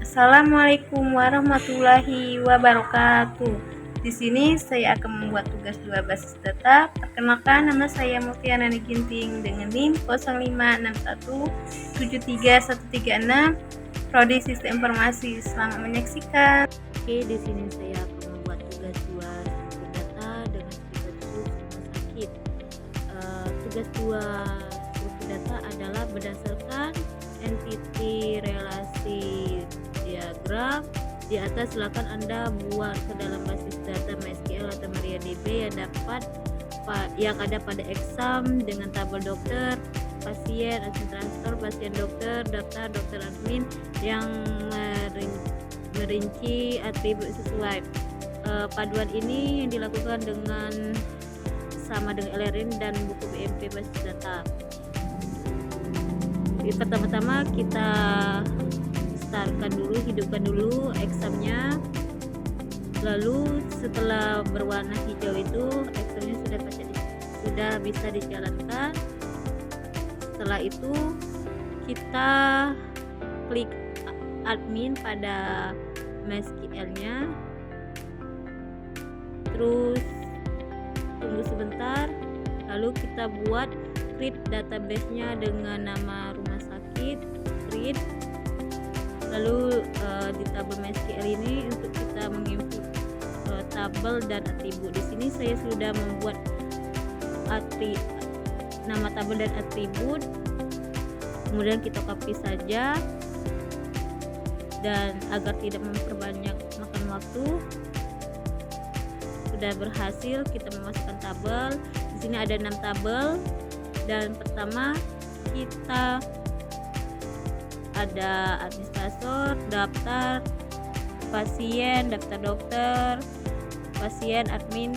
Assalamualaikum warahmatullahi wabarakatuh. Di sini saya akan membuat tugas 2 basis data. Perkenalkan, nama saya Mutiara Ginting dengan NIM 0561733136, Prodi Sistem Informasi. Selamat menyaksikan. Oke, di sini saya akan membuat tugas 2 basis data dengan cerita judul rumah sakit. Tugas 2 basis data adalah berdasarkan entity relasi diagram di atas. Silakan Anda buat ke dalam basis data MySQL atau MariaDB yang ada pada exam dengan tabel dokter, pasien, admin transfer, pasien dokter, daftar dokter admin yang merinci atribut sesuai. Paduan ini yang dilakukan dengan sama dengan LRIN dan buku BMP basis data. Pertama-tama kita hidupkan dulu examnya. Lalu setelah berwarna hijau itu examnya sudah bisa dijalankan. Setelah itu kita klik admin pada MySQL-nya, terus tunggu sebentar, lalu kita buat create database-nya dengan nama rumah sakit, create. Lalu di tabel MySQL ini untuk kita menginput tabel dan atribut. Di sini saya sudah membuat nama tabel dan atribut, kemudian kita copy saja, dan agar tidak memperbanyak makan waktu, sudah berhasil kita memasukkan tabel. Di sini ada 6 tabel, dan pertama kita ada administrator, daftar, pasien, daftar dokter, pasien, admin.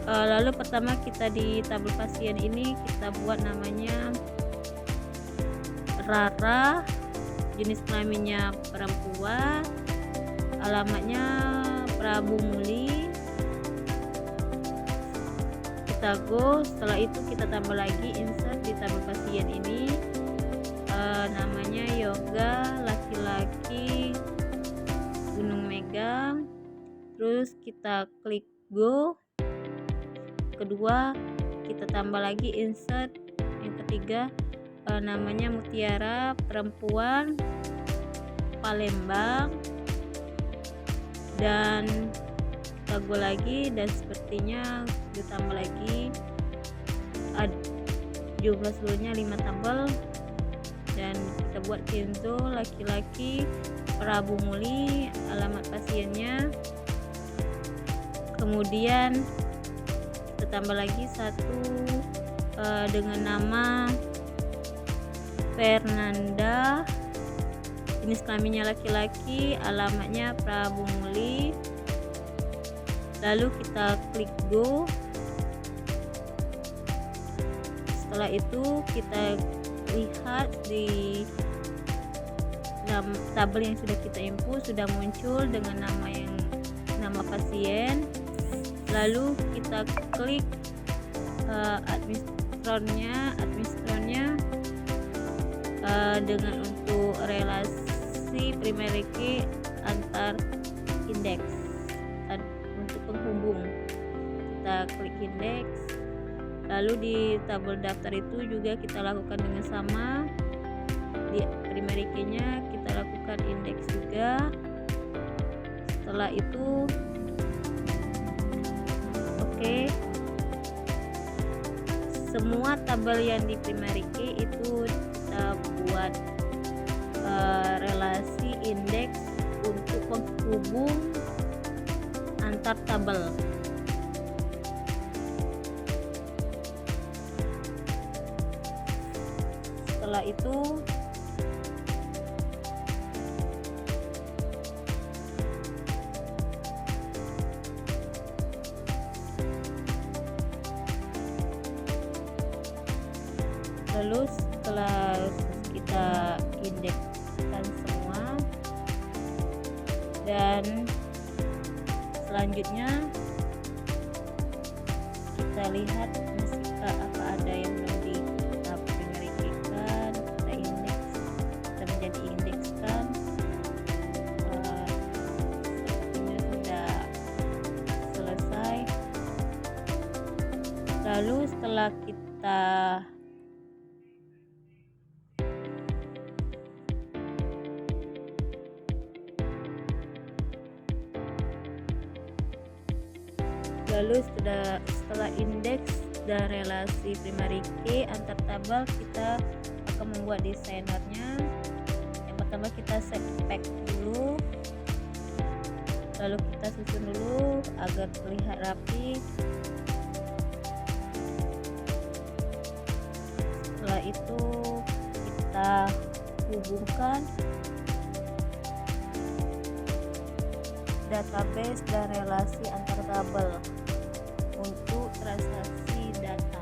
Lalu pertama kita di tabel pasien ini kita buat namanya Rara, jenis kelaminnya perempuan, alamatnya Prabu Muli. Kita go. Setelah itu kita tambah lagi insert di tabel pasien ini, namanya Yoga, laki-laki, Gunung Megang. Terus kita klik go. Kedua kita tambah lagi insert yang ketiga, namanya Mutiara, perempuan, Palembang, dan kita go lagi, dan sepertinya ditambah lagi jumlah seluruhnya 5 tabel, dan kita buat Kenzo, laki-laki, Prabu Muli, alamat pasiennya. Kemudian kita tambah lagi satu dengan nama Fernanda, jenis kelaminnya laki-laki, alamatnya Prabu Muli. Lalu kita klik go. Setelah itu kita lihat di tabel yang sudah kita input sudah muncul dengan nama pasien. Lalu kita klik administratornya dengan untuk relasi primary key antar indeks untuk penghubung. Kita klik indeks. Lalu di tabel daftar itu juga kita lakukan dengan sama, di primary key-nya kita lakukan indeks juga. Setelah itu semua tabel yang di primary key itu kita buat relasi indeks untuk penghubung antar tabel. Setelah itu setelah kita indekskan semua, dan selanjutnya kita lihat apa ada yang belum kita primary key-kan, kita indeks, kita menjadi indekskan. Lalu setelah kita setelah indeks dan relasi primary key antar tabel, kita akan membuat desainernya. Yang pertama kita set pack dulu, lalu kita susun dulu agar terlihat rapi. Setelah itu kita hubungkan database dan relasi antar tabel untuk transaksi data.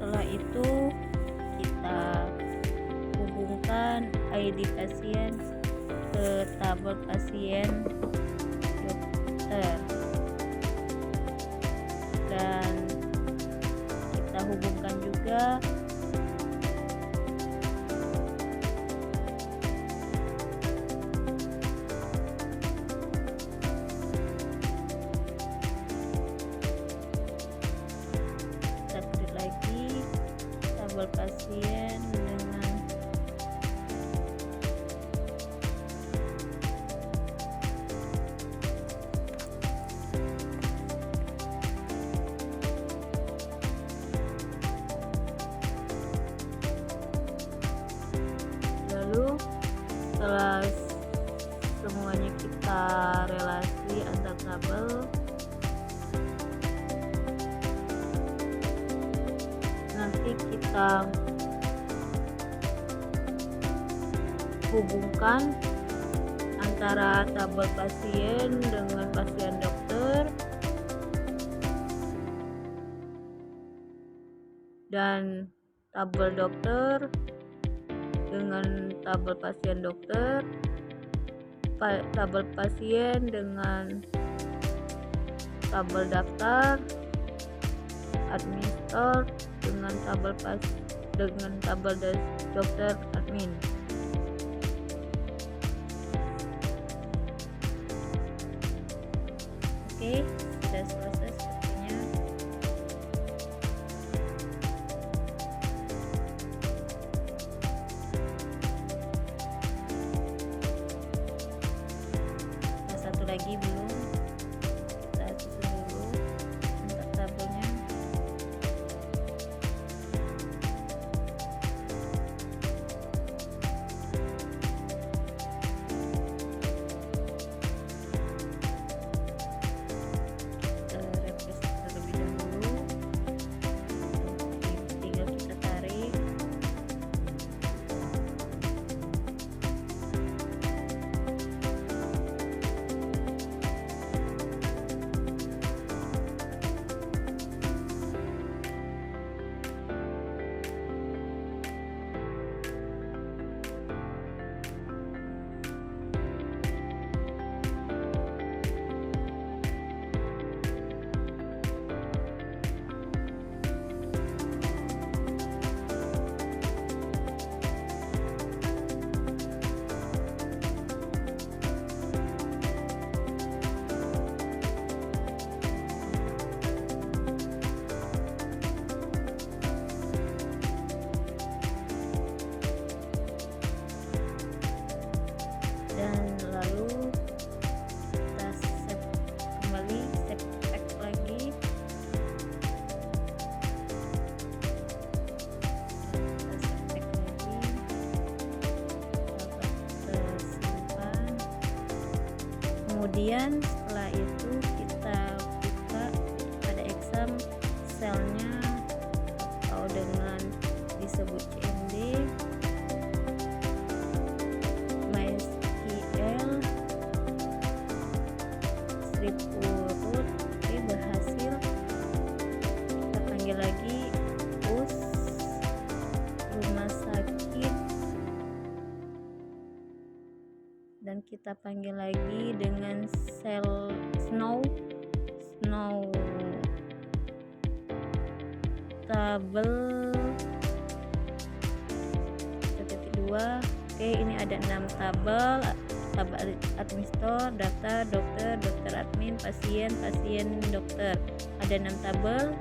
Setelah itu kita hubungkan ID pasien ke tabel pasien dokter, dan kita hubungkan juga tabel pasien dengan lalu setelah semuanya kita relasi antar tabel, nanti kita hubungkan antara tabel pasien dengan pasien dokter dan tabel dokter dengan tabel pasien dokter, tabel pasien dengan tabel daftar administrator dengan tabel dokter admin. Oke, sudah selesai sepertinya. Nah, satu lagi belum, kita susun dulu untuk tabelnya. Dan lalu kita save kembali, save pack lagi. Kita save pack lagi, dapat tersimpan. Kemudian setelah itu kita buka pada exam selnya atau dengan disebut CMD, MySQL kita panggil lagi dengan sel snow tabel 1.2. Oke, ini ada 6 tabel administrator, daftar, dokter, admin, pasien, dokter. Ada 6 tabel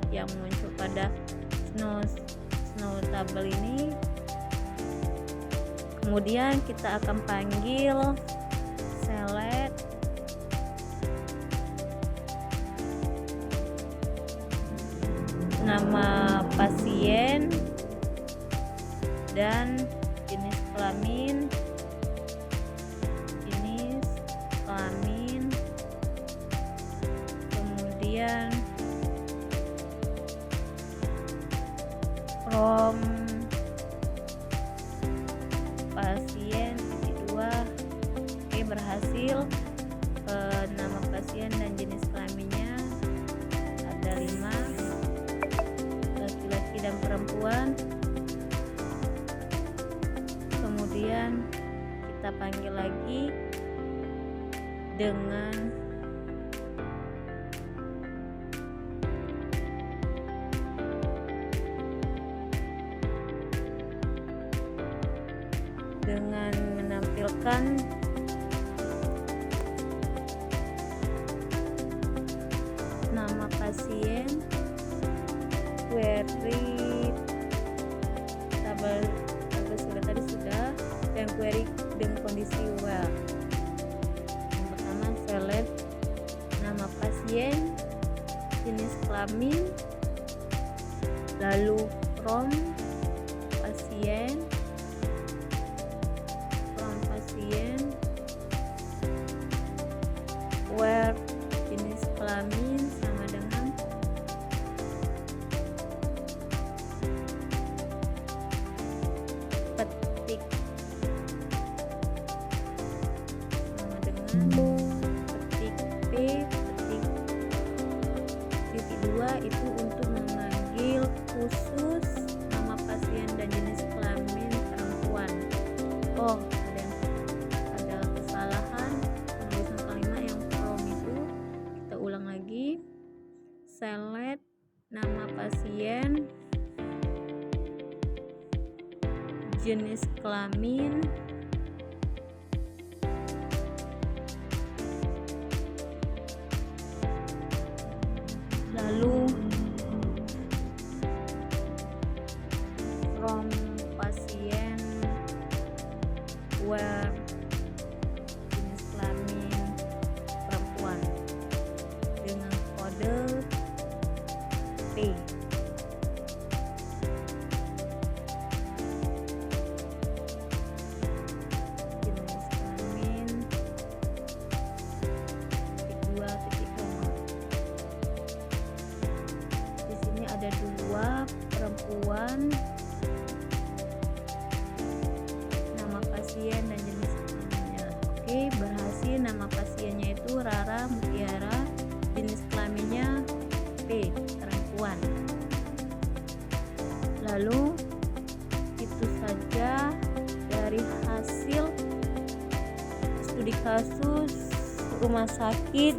yang muncul pada snow tabel ini. Kemudian kita akan panggil select nama pasien dan jenis kelamin, kemudian from pasien 2. Oke, berhasil. Nama pasien dan jenis kelaminnya ada 5, laki-laki dan perempuan. Kemudian kita panggil lagi dengan menampilkan nama pasien, query tabel sudah, dan query dengan kondisi well. Yang pertama, select nama pasien, jenis kelamin, lalu from pasien, where jenis kelamin sama dengan petik petik P, petik titik 2 itu untuk memanggil khusus nama pasien dan jenis kelamin perempuan. Oh, ada kesalahan penulisan kalimat yang from itu. Kita ulang lagi. Select nama pasien, jenis kelamin, lalu from pasien, where jenis kelamin perempuan dengan kode P. Jenis kelamin titik 2 titik koma. Di sini ada 2 perempuan, nama pasien dan jenis kelaminnya. Oke, berhasil. Nama pasiennya itu Rara Mutiara, jenis kelaminnya P, perempuan. Lalu itu saja dari hasil studi kasus rumah sakit